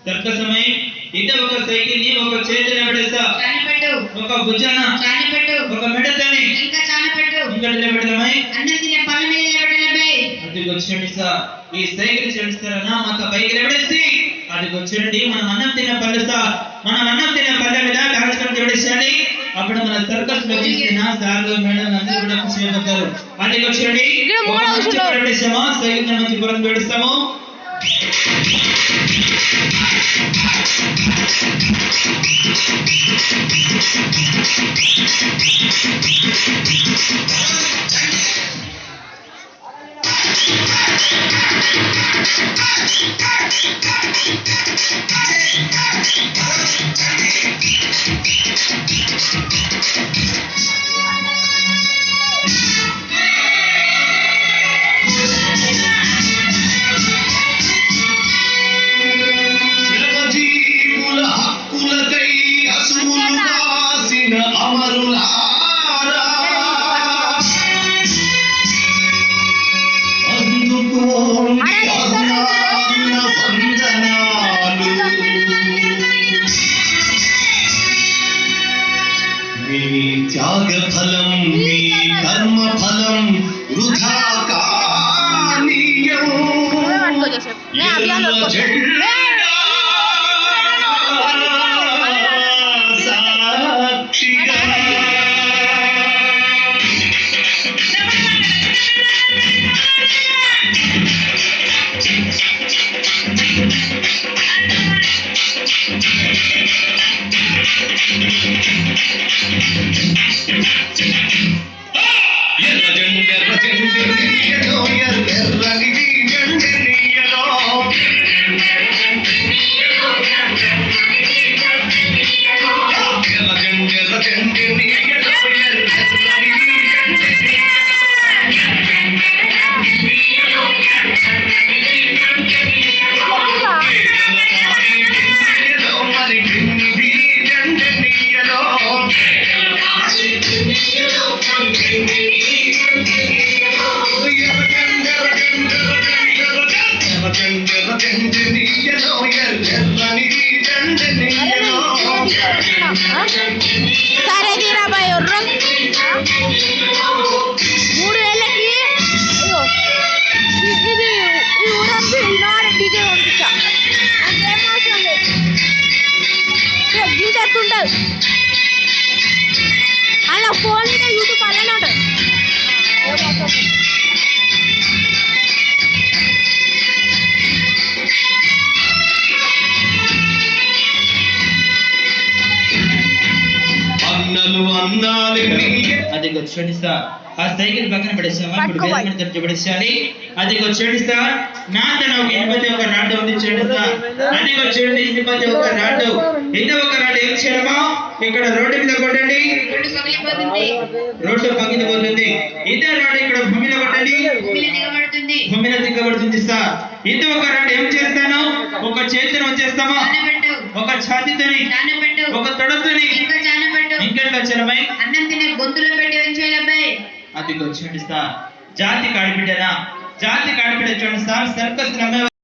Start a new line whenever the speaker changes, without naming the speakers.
తర్కసమై ఇట ఒక సైకిల్ ని ఒక చేతిలో పెడేసా
చానపెట్టు
ఒక భుజాన
చానపెట్టు
ఒక మెడతని
ఇంకా చానపెట్టు
ఇంకా నిలబెడదామై
అన్నం తినే పళ్ళ మీద నిలబెట్టలేబే
అదిగో చూడండి సార్ ఈ సైకిల్ చేస్తారనా మాకు పైకి నిలబెడేసి అదిగో చూడండి మనం అన్నం తినే పళ్ళు సార్ మనం అన్నం తినే పళ్ళ మీద కార్యక్రమం నిలబెట్టేసాలి అప్పుడు మన సర్కస్ లో చేసిన సార్లు మేడం అందరూ కూడా ఖుషి అయిపోతారు అదిగో చూడండి నిలబెట్టేసామా సైకిల్ మంచి పొలం పెడతాము
త్యాగ ఫలం మీ కర్మ ఫలం వృధా కానీయం సాక్షిగా
సరే తీరాబాయ్ 3 ఏళ్ళకి ఇది ఈ ఊరంతా ఈనాడు డీజే పంపిస్తా అంతేం అవసరం లేదు గీత ఎత్తుంటుంది అలా ఫోన్ యూట్యూబ్ అలానే ఉంటుంది
అదిగో చూడండి సార్ ఆ సైకిల్ పక్కన పడేసామా ఇప్పుడు బేస్మెంట్ తరచు పడేసాలి అదిగో చూడండి సార్ నా తన ఒక 81 రాడ్ ఉంది చూడండి సార్ అదిగో చూడండి 81 రాడ్ ఇంత ఒక రాడ్ ఏం చేయడమా ఇక్కడ రోడ్డు మీద కొట్టండి రోడ్డు పగిలిపోతుంది ఇదే రాడ్ ఇక్కడ భూమిలో కొట్టండి భూమిలో దిగబడుతుంది సార్ ఇంత ఒక రాడ్ ఏం చేస్తాను ఒక చేతిని వచ్చేస్తామా ఒక ఛాతీతోని ఒక తొడతోని ఇంకెట్లా చలమై
అన్నం తినే గొంతులో పెట్టి ఉంచేయాలబ్బాయి
అదిగో చూడండి సార్ జాతి కాడిబిడ్డనా జాతి కాడిబిడ్డ చూడండి సార్ సర్కస్